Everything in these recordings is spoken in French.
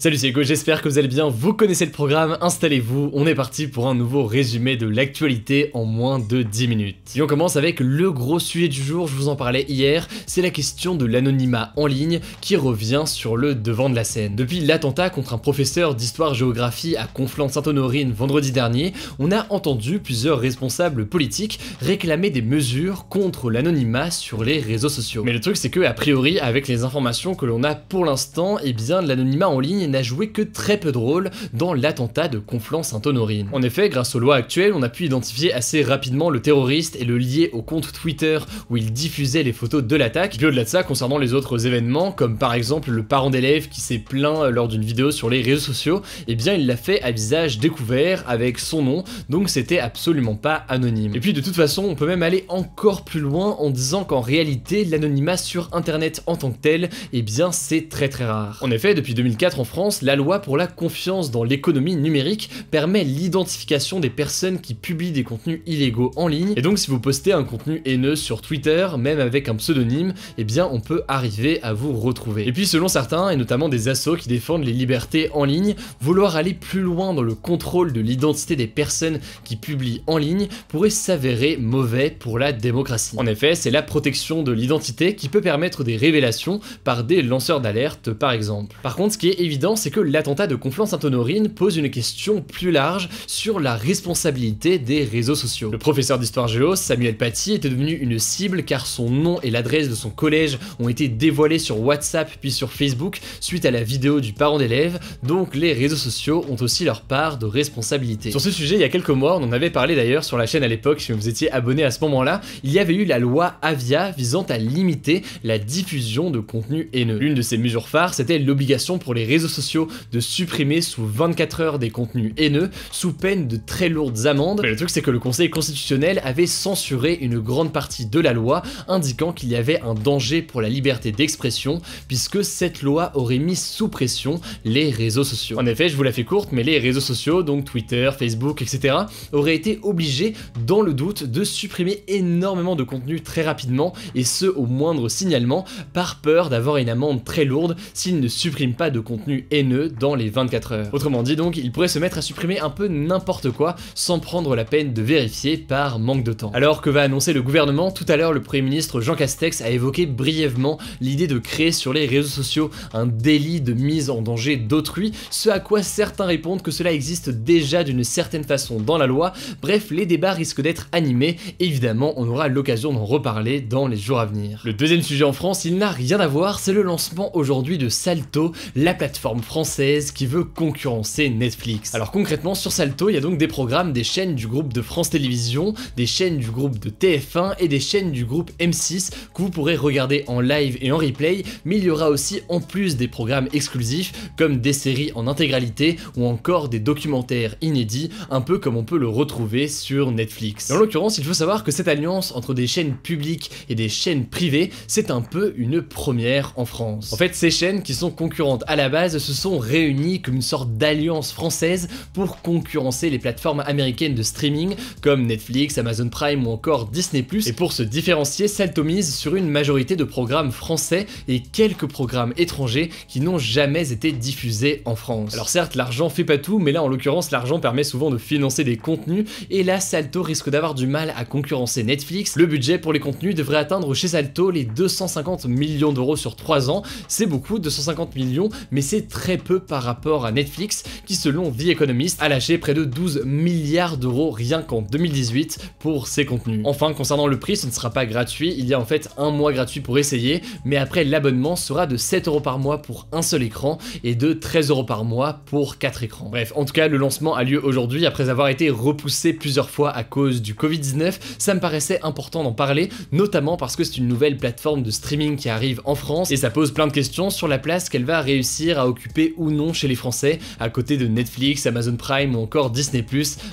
Salut, c'est Hugo, j'espère que vous allez bien, vous connaissez le programme, installez-vous, on est parti pour un nouveau résumé de l'actualité en moins de 10 minutes. Et on commence avec le gros sujet du jour, je vous en parlais hier, c'est la question de l'anonymat en ligne qui revient sur le devant de la scène. Depuis l'attentat contre un professeur d'histoire-géographie à Conflans-Sainte-Honorine vendredi dernier, on a entendu plusieurs responsables politiques réclamer des mesures contre l'anonymat sur les réseaux sociaux. Mais le truc c'est que, a priori, avec les informations que l'on a pour l'instant, eh bien l'anonymat en ligne n'a joué que très peu de rôle dans l'attentat de Conflans-Sainte-Honorine. En effet, grâce aux lois actuelles, on a pu identifier assez rapidement le terroriste et le lier au compte Twitter où il diffusait les photos de l'attaque. Puis au-delà de ça, concernant les autres événements, comme par exemple le parent d'élève qui s'est plaint lors d'une vidéo sur les réseaux sociaux, eh bien il l'a fait à visage découvert avec son nom, donc c'était absolument pas anonyme. Et puis de toute façon, on peut même aller encore plus loin en disant qu'en réalité, l'anonymat sur internet en tant que tel, eh bien c'est très rare. En effet, depuis 2004 en France, la loi pour la confiance dans l'économie numérique permet l'identification des personnes qui publient des contenus illégaux en ligne, et donc si vous postez un contenu haineux sur Twitter, même avec un pseudonyme, eh bien on peut arriver à vous retrouver. Et puis selon certains, et notamment des assos qui défendent les libertés en ligne, vouloir aller plus loin dans le contrôle de l'identité des personnes qui publient en ligne pourrait s'avérer mauvais pour la démocratie. En effet, c'est la protection de l'identité qui peut permettre des révélations par des lanceurs d'alerte par exemple. Par contre, ce qui est évident, c'est que l'attentat de Conflans-Sainte-Honorine pose une question plus large sur la responsabilité des réseaux sociaux. Le professeur d'histoire géo, Samuel Paty, était devenu une cible car son nom et l'adresse de son collège ont été dévoilés sur WhatsApp puis sur Facebook suite à la vidéo du parent d'élève, donc les réseaux sociaux ont aussi leur part de responsabilité. Sur ce sujet, il y a quelques mois, on en avait parlé d'ailleurs sur la chaîne à l'époque, si vous étiez abonné à ce moment-là, il y avait eu la loi Avia visant à limiter la diffusion de contenu haineux. L'une de ces mesures phares, c'était l'obligation pour les réseaux sociaux de supprimer sous 24 heures des contenus haineux sous peine de très lourdes amendes. Mais le truc c'est que le Conseil constitutionnel avait censuré une grande partie de la loi, indiquant qu'il y avait un danger pour la liberté d'expression puisque cette loi aurait mis sous pression les réseaux sociaux. En effet, je vous la fais courte, mais les réseaux sociaux, donc Twitter, Facebook, etc., auraient été obligés, dans le doute, de supprimer énormément de contenu très rapidement, et ce au moindre signalement, par peur d'avoir une amende très lourde s'ils ne suppriment pas de contenu haineux dans les 24 heures. Autrement dit donc, il pourrait se mettre à supprimer un peu n'importe quoi sans prendre la peine de vérifier par manque de temps. Alors que va annoncer le gouvernement, tout à l'heure le Premier ministre Jean Castex a évoqué brièvement l'idée de créer sur les réseaux sociaux un délit de mise en danger d'autrui, ce à quoi certains répondent que cela existe déjà d'une certaine façon dans la loi. Bref, les débats risquent d'être animés, évidemment on aura l'occasion d'en reparler dans les jours à venir. Le deuxième sujet en France, il n'a rien à voir, c'est le lancement aujourd'hui de Salto, la plateforme française qui veut concurrencer Netflix. Alors concrètement sur Salto, il y a donc des programmes des chaînes du groupe de France Télévisions, des chaînes du groupe de TF1 et des chaînes du groupe M6 que vous pourrez regarder en live et en replay, mais il y aura aussi en plus des programmes exclusifs comme des séries en intégralité ou encore des documentaires inédits, un peu comme on peut le retrouver sur Netflix. Et en l'occurrence, il faut savoir que cette alliance entre des chaînes publiques et des chaînes privées, c'est un peu une première en France. En fait, ces chaînes qui sont concurrentes à la base se sont réunis comme une sorte d'alliance française pour concurrencer les plateformes américaines de streaming comme Netflix, Amazon Prime ou encore Disney+. Et pour se différencier, Salto mise sur une majorité de programmes français et quelques programmes étrangers qui n'ont jamais été diffusés en France. Alors certes, l'argent fait pas tout, mais là en l'occurrence, l'argent permet souvent de financer des contenus et là Salto risque d'avoir du mal à concurrencer Netflix. Le budget pour les contenus devrait atteindre chez Salto les 250 millions d'euros sur 3 ans. C'est beaucoup, 250 millions, mais c'est très peu par rapport à Netflix qui, selon The Economist, a lâché près de 12 milliards d'euros rien qu'en 2018 pour ses contenus. Enfin, concernant le prix, ce ne sera pas gratuit, il y a en fait un mois gratuit pour essayer, mais après l'abonnement sera de 7 € par mois pour un seul écran et de 13 € par mois pour 4 écrans. Bref, en tout cas, le lancement a lieu aujourd'hui après avoir été repoussé plusieurs fois à cause du Covid-19. Ça me paraissait important d'en parler, notamment parce que c'est une nouvelle plateforme de streaming qui arrive en France et ça pose plein de questions sur la place qu'elle va réussir à occuper ou non chez les Français, à côté de Netflix, Amazon Prime ou encore Disney+.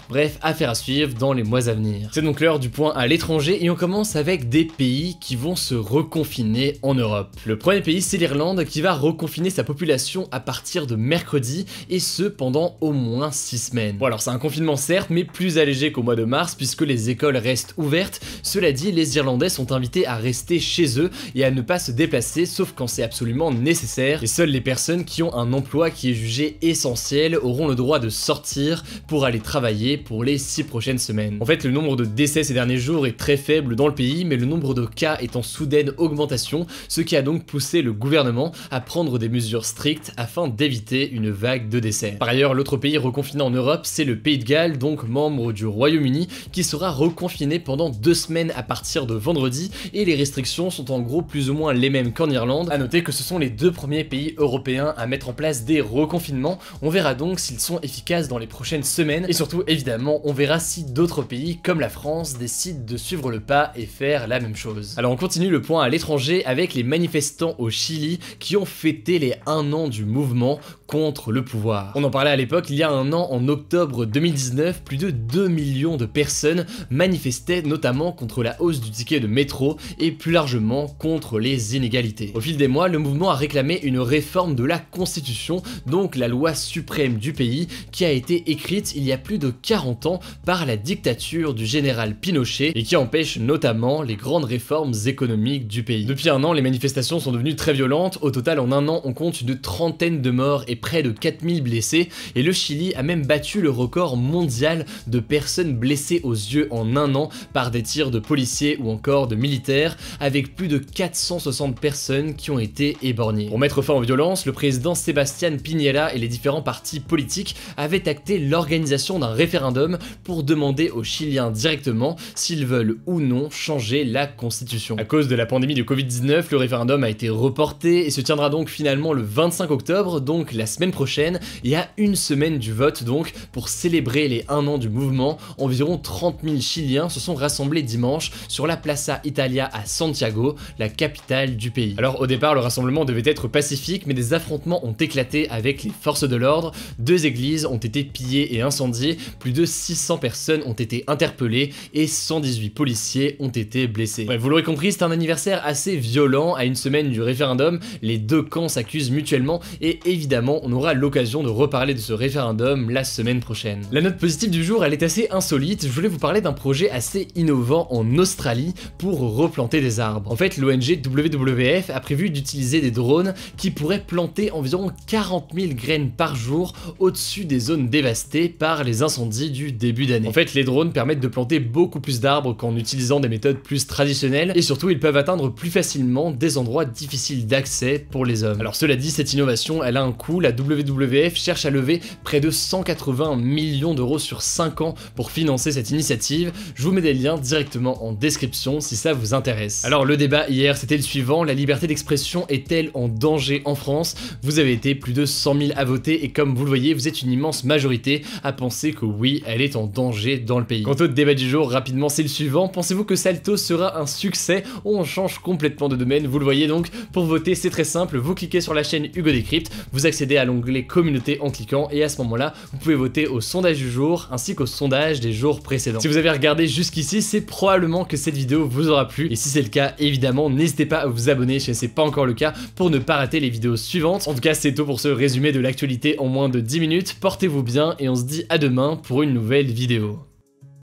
Bref, affaire à suivre dans les mois à venir. C'est donc l'heure du point à l'étranger et on commence avec des pays qui vont se reconfiner en Europe. Le premier pays, c'est l'Irlande qui va reconfiner sa population à partir de mercredi et ce pendant au moins 6 semaines. Bon alors c'est un confinement certes, mais plus allégé qu'au mois de mars puisque les écoles restent ouvertes. Cela dit, les Irlandais sont invités à rester chez eux et à ne pas se déplacer sauf quand c'est absolument nécessaire et seules les personnes qui ont un emploi qui est jugé essentiel auront le droit de sortir pour aller travailler pour les 6 prochaines semaines. En fait, le nombre de décès ces derniers jours est très faible dans le pays, mais le nombre de cas est en soudaine augmentation, ce qui a donc poussé le gouvernement à prendre des mesures strictes afin d'éviter une vague de décès. Par ailleurs, l'autre pays reconfiné en Europe, c'est le Pays de Galles, donc membre du Royaume-Uni, qui sera reconfiné pendant 2 semaines à partir de vendredi, et les restrictions sont en gros plus ou moins les mêmes qu'en Irlande. A noter que ce sont les 2 premiers pays européens à mettre en place des reconfinements. On verra donc s'ils sont efficaces dans les prochaines semaines, et surtout évidemment on verra si d'autres pays comme la France décident de suivre le pas et faire la même chose. Alors on continue le point à l'étranger avec les manifestants au Chili qui ont fêté les 1 an du mouvement contre le pouvoir. On en parlait à l'époque, il y a 1 an, en octobre 2019, plus de 2 millions de personnes manifestaient notamment contre la hausse du ticket de métro et plus largement contre les inégalités. Au fil des mois, le mouvement a réclamé une réforme de la Constitution, donc la loi suprême du pays, qui a été écrite il y a plus de 40 ans par la dictature du général Pinochet et qui empêche notamment les grandes réformes économiques du pays. Depuis 1 an, les manifestations sont devenues très violentes. Au total, en 1 an, on compte une trentaine de morts et près de 4000 blessés, et le Chili a même battu le record mondial de personnes blessées aux yeux en 1 an par des tirs de policiers ou encore de militaires, avec plus de 460 personnes qui ont été éborgnées. Pour mettre fin aux violences, le président Sebastián Piñera et les différents partis politiques avaient acté l'organisation d'un référendum pour demander aux Chiliens directement s'ils veulent ou non changer la constitution. À cause de la pandémie de Covid-19, le référendum a été reporté et se tiendra donc finalement le 25 octobre, donc la semaine prochaine, et à 1 semaine du vote donc, pour célébrer les 1 an du mouvement, environ 30 000 Chiliens se sont rassemblés dimanche sur la Plaza Italia à Santiago, la capitale du pays. Alors au départ, le rassemblement devait être pacifique, mais des affrontements ont éclaté avec les forces de l'ordre, 2 églises ont été pillées et incendiées, plus de 600 personnes ont été interpellées et 118 policiers ont été blessés. Bref, vous l'aurez compris, c'est un anniversaire assez violent. À 1 semaine du référendum, les 2 camps s'accusent mutuellement et évidemment on aura l'occasion de reparler de ce référendum la semaine prochaine. La note positive du jour, elle est assez insolite. Je voulais vous parler d'un projet assez innovant en Australie pour replanter des arbres. En fait, l'ONG WWF a prévu d'utiliser des drones qui pourraient planter environ 40 000 graines par jour au-dessus des zones dévastées par les incendies du début d'année. En fait, les drones permettent de planter beaucoup plus d'arbres qu'en utilisant des méthodes plus traditionnelles, et surtout ils peuvent atteindre plus facilement des endroits difficiles d'accès pour les hommes. Alors cela dit, cette innovation elle a un coût. La WWF cherche à lever près de 180 millions d'euros sur 5 ans pour financer cette initiative. Je vous mets des liens directement en description si ça vous intéresse. Alors le débat hier c'était le suivant: la liberté d'expression est-elle en danger en France? Vous avez été plus de 100 000 à voter et comme vous le voyez, vous êtes une immense majorité à penser que oui, elle est en danger dans le pays. Quant au débat du jour, rapidement c'est le suivant: pensez-vous que Salto sera un succès? On change complètement de domaine, vous le voyez donc. Pour voter c'est très simple, vous cliquez sur la chaîne Hugo Décrypte, vous accédez à l'onglet communauté en cliquant et à ce moment là vous pouvez voter au sondage du jour ainsi qu'au sondage des jours précédents. Si vous avez regardé jusqu'ici, c'est probablement que cette vidéo vous aura plu et si c'est le cas, évidemment n'hésitez pas à vous abonner si ce n'est pas encore le cas pour ne pas rater les vidéos suivantes. En tout cas c'est tout pour ce résumé de l'actualité en moins de 10 minutes, portez-vous bien et on se dit à demain pour une nouvelle vidéo.